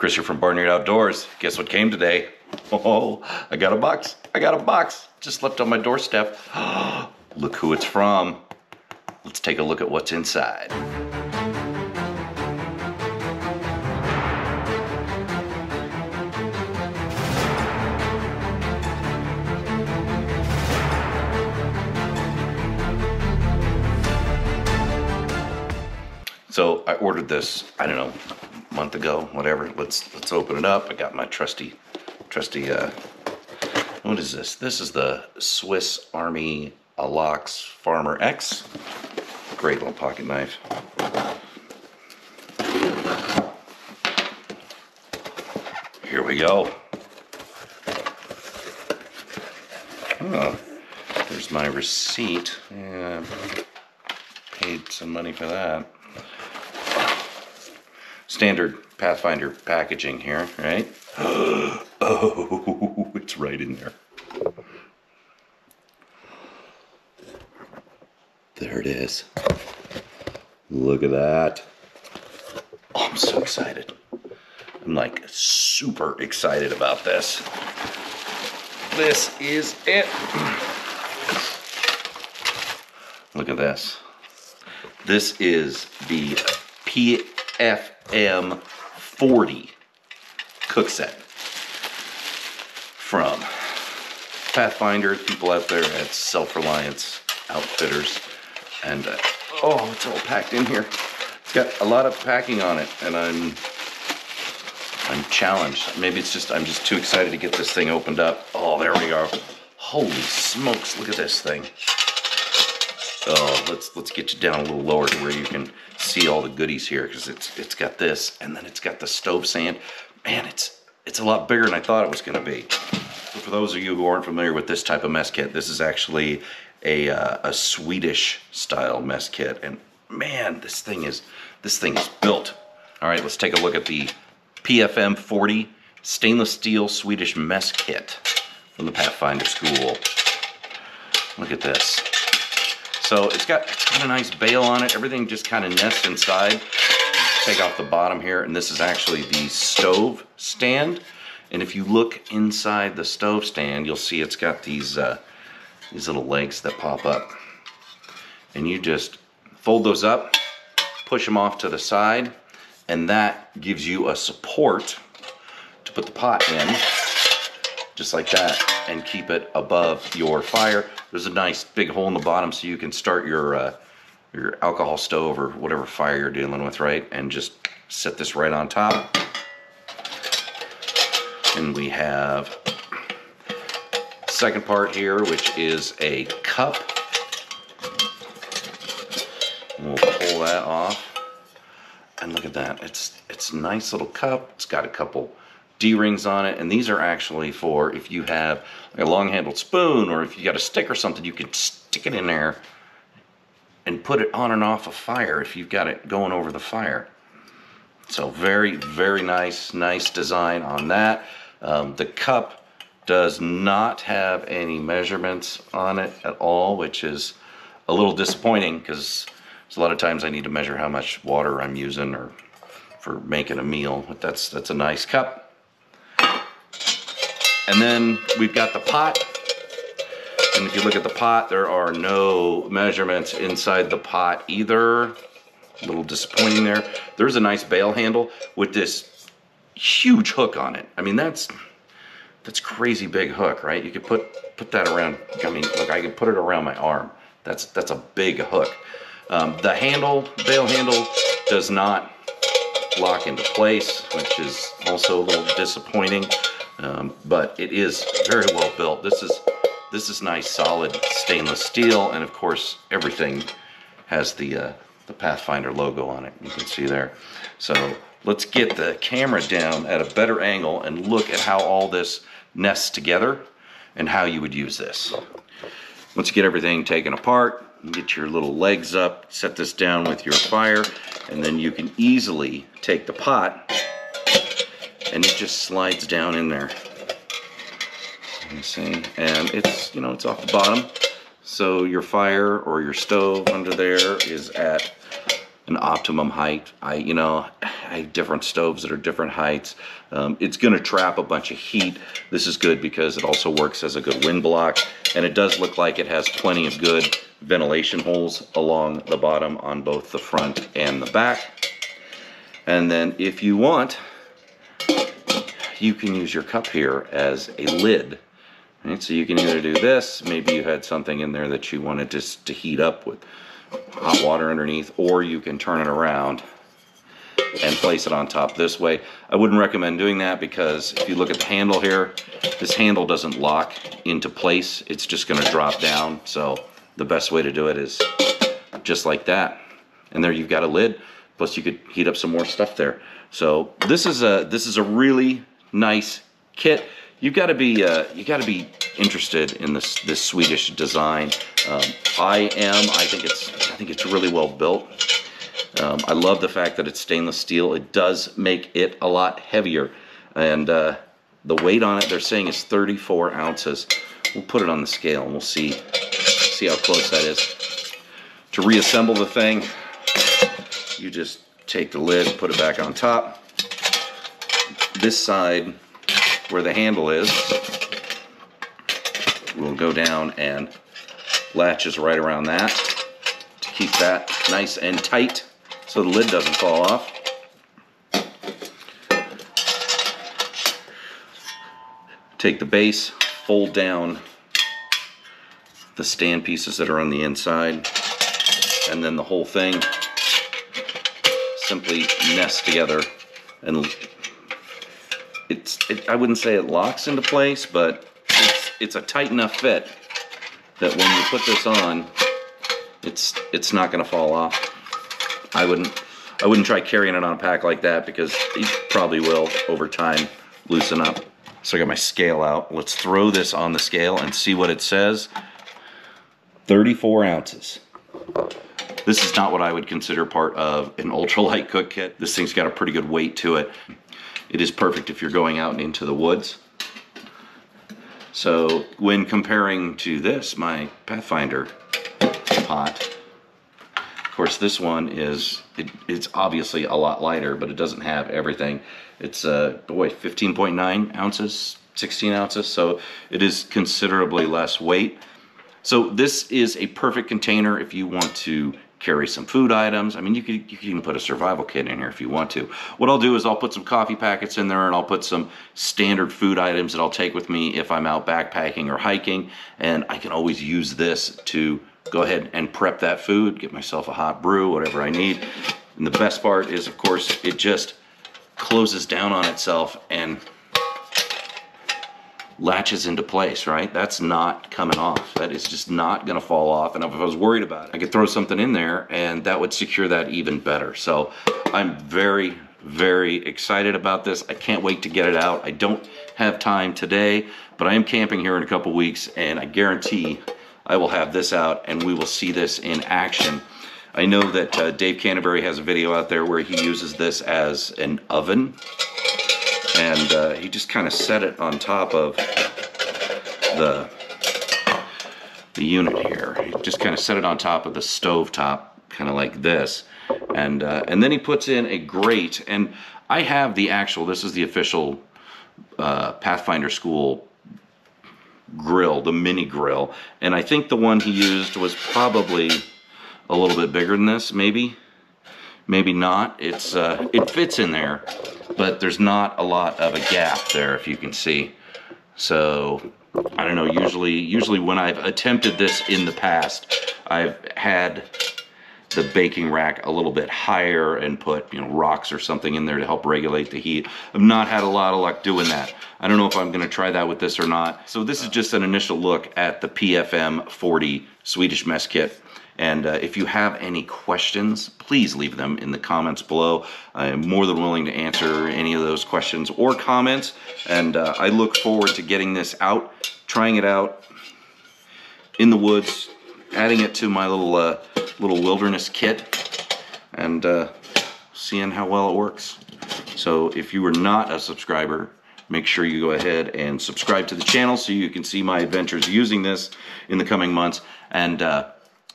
Chris here from Barnyard Outdoors. Guess what came today? Oh, I got a box. I got a box. Just left on my doorstep. Look who it's from. Let's take a look at what's inside. So I ordered this, I don't know, a month ago, whatever. Let's open it up. I got my trusty, what is this? This is the Swiss Army Alox Farmer X. Great little pocket knife. Here we go. Oh, there's my receipt. Yeah, paid some money for that. Standard Pathfinder packaging here, right? Oh, it's right in there. There it is. Look at that. Oh, I'm so excited. I'm like super excited about this. This is it. Look at this. This is the PFM40 Cook Set from Pathfinder, people out there at Self Reliance Outfitters, and oh, it's all packed in here. It's got a lot of packing on it, and I'm challenged. Maybe it's just I'm just too excited to get this thing opened up. Oh, there we go. Holy smokes! Look at this thing. Oh, let's get you down a little lower to where you can see all the goodies here, because it's got this, and then it's got the stove stand. Man, it's a lot bigger than I thought it was going to be. So for those of you who aren't familiar with this type of mess kit, this is actually a Swedish style mess kit, and man, this thing is built. All right, let's take a look at the PFM40 stainless steel Swedish Mess Kit from the Pathfinder school. Look at this. So it's got a nice bail on it. Everything just kind of nests inside. Take off the bottom here, and this is actually the stove stand. And if you look inside the stove stand, you'll see it's got these little legs that pop up. And you just fold those up, push them off to the side, and that gives you a support to put the pot in, just like that, and keep it above your fire. There's a nice big hole in the bottom so you can start your alcohol stove or whatever fire you're dealing with, right? And just set this right on top. And we have second part here, which is a cup. And we'll pull that off. And look at that. It's a nice little cup. It's got a couple D-rings on it, and these are actually for if you have like a long-handled spoon, or if you got a stick or something, you can stick it in there and put it on and off a fire if you've got it going over the fire. So very, very nice design on that. The cup does not have any measurements on it at all, which is a little disappointing, because a lot of times I need to measure how much water I'm using or for making a meal. But that's a nice cup. And then we've got the pot. And if you look at the pot, there are no measurements inside the pot either. A little disappointing there. There's a nice bail handle with this huge hook on it. I mean, that's crazy big hook, right? You could put that around. I mean, look, I can put it around my arm. That's a big hook. The handle, bail handle, does not lock into place, which is also a little disappointing. But it is very well built. This is nice, solid stainless steel, and of course everything has the Pathfinder logo on it. You can see there. So let's get the camera down at a better angle and look at how all this nests together and how you would use this. Once you get everything taken apart, get your little legs up, set this down with your fire, and then you can easily take the pot and it just slides down in there. You see, and it's, you know, it's off the bottom, so your fire or your stove under there is at an optimum height. I different stoves that are different heights. It's going to trap a bunch of heat. This is good because it also works as a good wind block, and it does look like it has plenty of good ventilation holes along the bottom on both the front and the back. And then if you want, you can use your cup here as a lid. Right? So you can either do this, maybe you had something in there that you wanted to heat up with hot water underneath, or you can turn it around and place it on top this way. I wouldn't recommend doing that because if you look at the handle here, this handle doesn't lock into place. It's just going to drop down. So the best way to do it is just like that. And there you've got a lid. Plus you could heat up some more stuff there. So this is a really nice kit. You've got to be interested in this Swedish design. I think it's really well built. I love the fact that it's stainless steel. It does make it a lot heavier, and the weight on it they're saying is 34 ounces. We'll put it on the scale and we'll see how close that is. To reassemble the thing, you just take the lid, put it back on top. This side, where the handle is, will go down and latches right around that to keep that nice and tight so the lid doesn't fall off. Take the base, fold down the stand pieces that are on the inside, and then the whole thing simply nests together, and I wouldn't say it locks into place, but it's a tight enough fit that when you put this on, it's not going to fall off. I wouldn't try carrying it on a pack like that because you probably will over time loosen up. So I got my scale out. Let's throw this on the scale and see what it says. 34 ounces. This is not what I would consider part of an ultralight cook kit. This thing's got a pretty good weight to it. It is perfect if you're going out into the woods. So when comparing to this, my Pathfinder pot, of course this one it's obviously a lot lighter, but it doesn't have everything. It's 15.9 ounces, 16 ounces, so it is considerably less weight. So this is a perfect container if you want to carry some food items. I mean, you could even put a survival kit in here if you want to. What I'll do is I'll put some coffee packets in there, and I'll put some standard food items that I'll take with me if I'm out backpacking or hiking, and I can always use this to go ahead and prep that food, get myself a hot brew, whatever I need. And the best part is, of course, it just closes down on itself and latches into place, right? That's not coming off. That is just not gonna fall off. And if I was worried about it, I could throw something in there and that would secure that even better. So I'm very, very excited about this. I can't wait to get it out. I don't have time today, but I am camping here in a couple weeks, and I guarantee I will have this out and we will see this in action. I know that Dave Canterbury has a video out there where he uses this as an oven, and he just kind of set it on top of the unit here. He just kind of set it on top of the stove top, kind of like this, and then he puts in a grate. And I have the actual, this is the official Pathfinder School grill, the mini grill, and I think the one he used was probably a little bit bigger than this, maybe not. It's it fits in there, but there's not a lot of a gap there, if you can see. So I don't know, usually when I've attempted this in the past, I've had the baking rack a little bit higher and put, you know, rocks or something in there to help regulate the heat. I've not had a lot of luck doing that. I don't know if I'm going to try that with this or not. So this is just an initial look at the PFM40 Swedish Mess Kit. And if you have any questions, please leave them in the comments below. I am more than willing to answer any of those questions or comments. And I look forward to getting this out, trying it out in the woods, adding it to my little wilderness kit, and seeing how well it works. So if you are not a subscriber, make sure you go ahead and subscribe to the channel so you can see my adventures using this in the coming months. And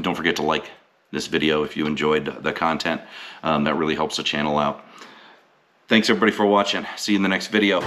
don't forget to like this video if you enjoyed the content. That really helps the channel out. Thanks everybody for watching. See you in the next video.